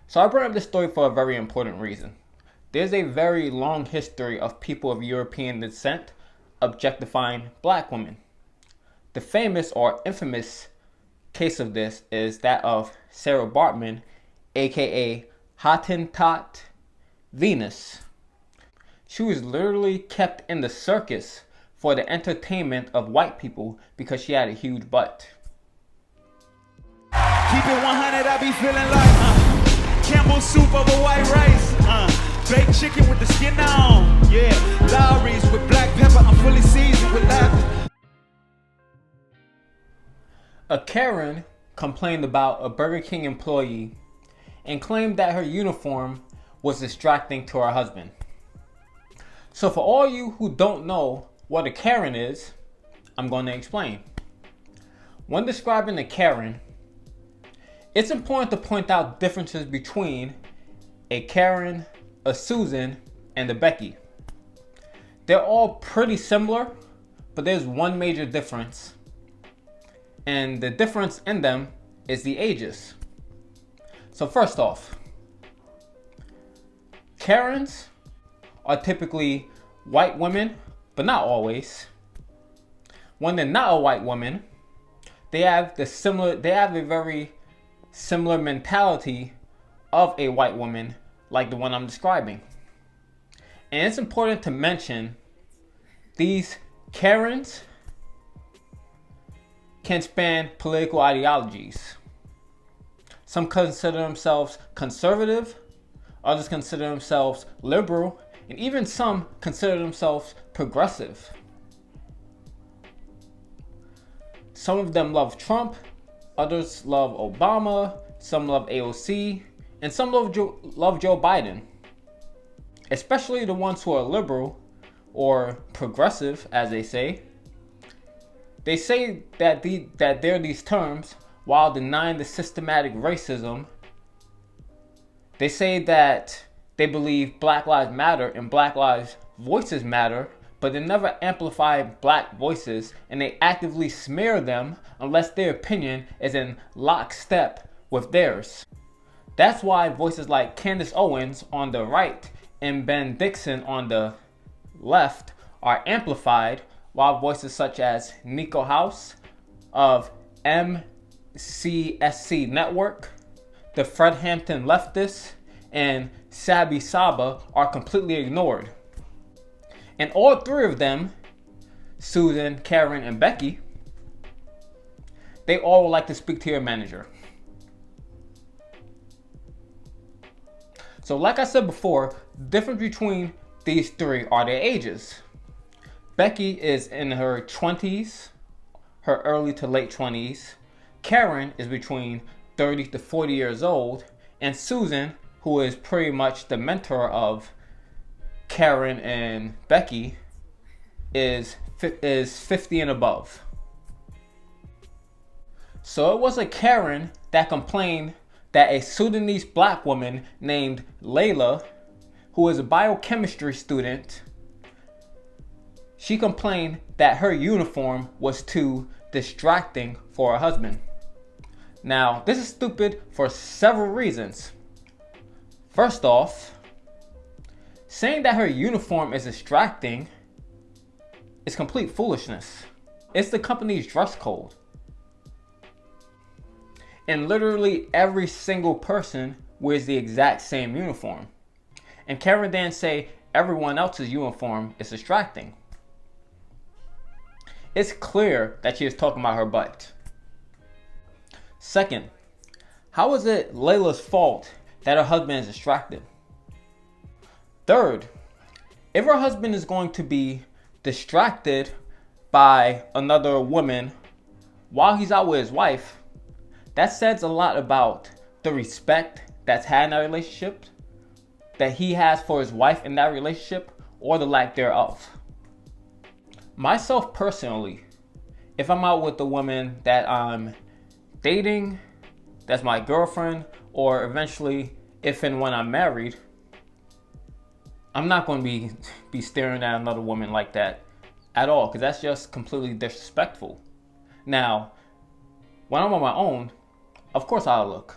So I bring up this story for a very important reason. There's a very long history of people of European descent objectifying black women. The famous or infamous case of this is that of Sarah Bartman, aka Hottentot Venus. She was literally kept in the circus for the entertainment of white people because she had a huge butt. Keep it 100, I be feeling like Campbell soup over white rice, baked chicken with the skin on, yeah, Lowry's with black pepper, I'm fully seasoned with laughter. A Karen complained about a Burger King employee and claimed that her uniform was distracting to her husband. So for all you who don't know what a Karen is, I'm going to explain. When describing a Karen, it's important to point out differences between a Karen, a Susan, and a Becky. They're all pretty similar, but there's one major difference. And the difference in them is the ages. So first off, Karens are typically white women, but not always. When they're not a white woman, they have a very similar mentality of a white woman like the one I'm describing. And it's important to mention these Karens can span political ideologies. Some consider themselves conservative, others consider themselves liberal, and even some consider themselves progressive. Some of them love Trump, others love Obama, some love AOC, and some love Joe Biden. Especially the ones who are liberal or progressive, as they say. They say that they're these terms while denying the systematic racism. They say that they believe Black Lives Matter and Black Lives Voices matter, but they never amplify black voices, and they actively smear them unless their opinion is in lockstep with theirs. That's why voices like Candace Owens on the right and Ben Dixon on the left are amplified, while voices such as Niko House of MCSC Network, the Fred Hampton Leftists, and Sabby Sabs are completely ignored. And all three of them, Susan, Karen, and Becky, they all would like to speak to your manager. So like I said before, the difference between these three are their ages. Becky is in her 20s, her early to late 20s. Karen is between 30 to 40 years old. And Susan, who is pretty much the mentor of Karen and Becky, is 50 and above. So it was a Karen that complained that a Sudanese black woman named Layla, who is a biochemistry student, she complained that her uniform was too distracting for her husband. Now, this is stupid for several reasons. First off, saying that her uniform is distracting is complete foolishness. It's the company's dress code. And literally every single person wears the exact same uniform. And Karen didn't say everyone else's uniform is distracting. It's clear that she is talking about her butt. Second, how is it Layla's fault that her husband is distracted? Third, if her husband is going to be distracted by another woman while he's out with his wife, that says a lot about the respect that's had in that relationship, that he has for his wife in that relationship, or the lack thereof. Myself personally, if I'm out with a woman that I'm dating, that's my girlfriend, or eventually if and when I'm married, I'm not going to be staring at another woman like that at all, because that's just completely disrespectful. Now, when I'm on my own, of course I'll look.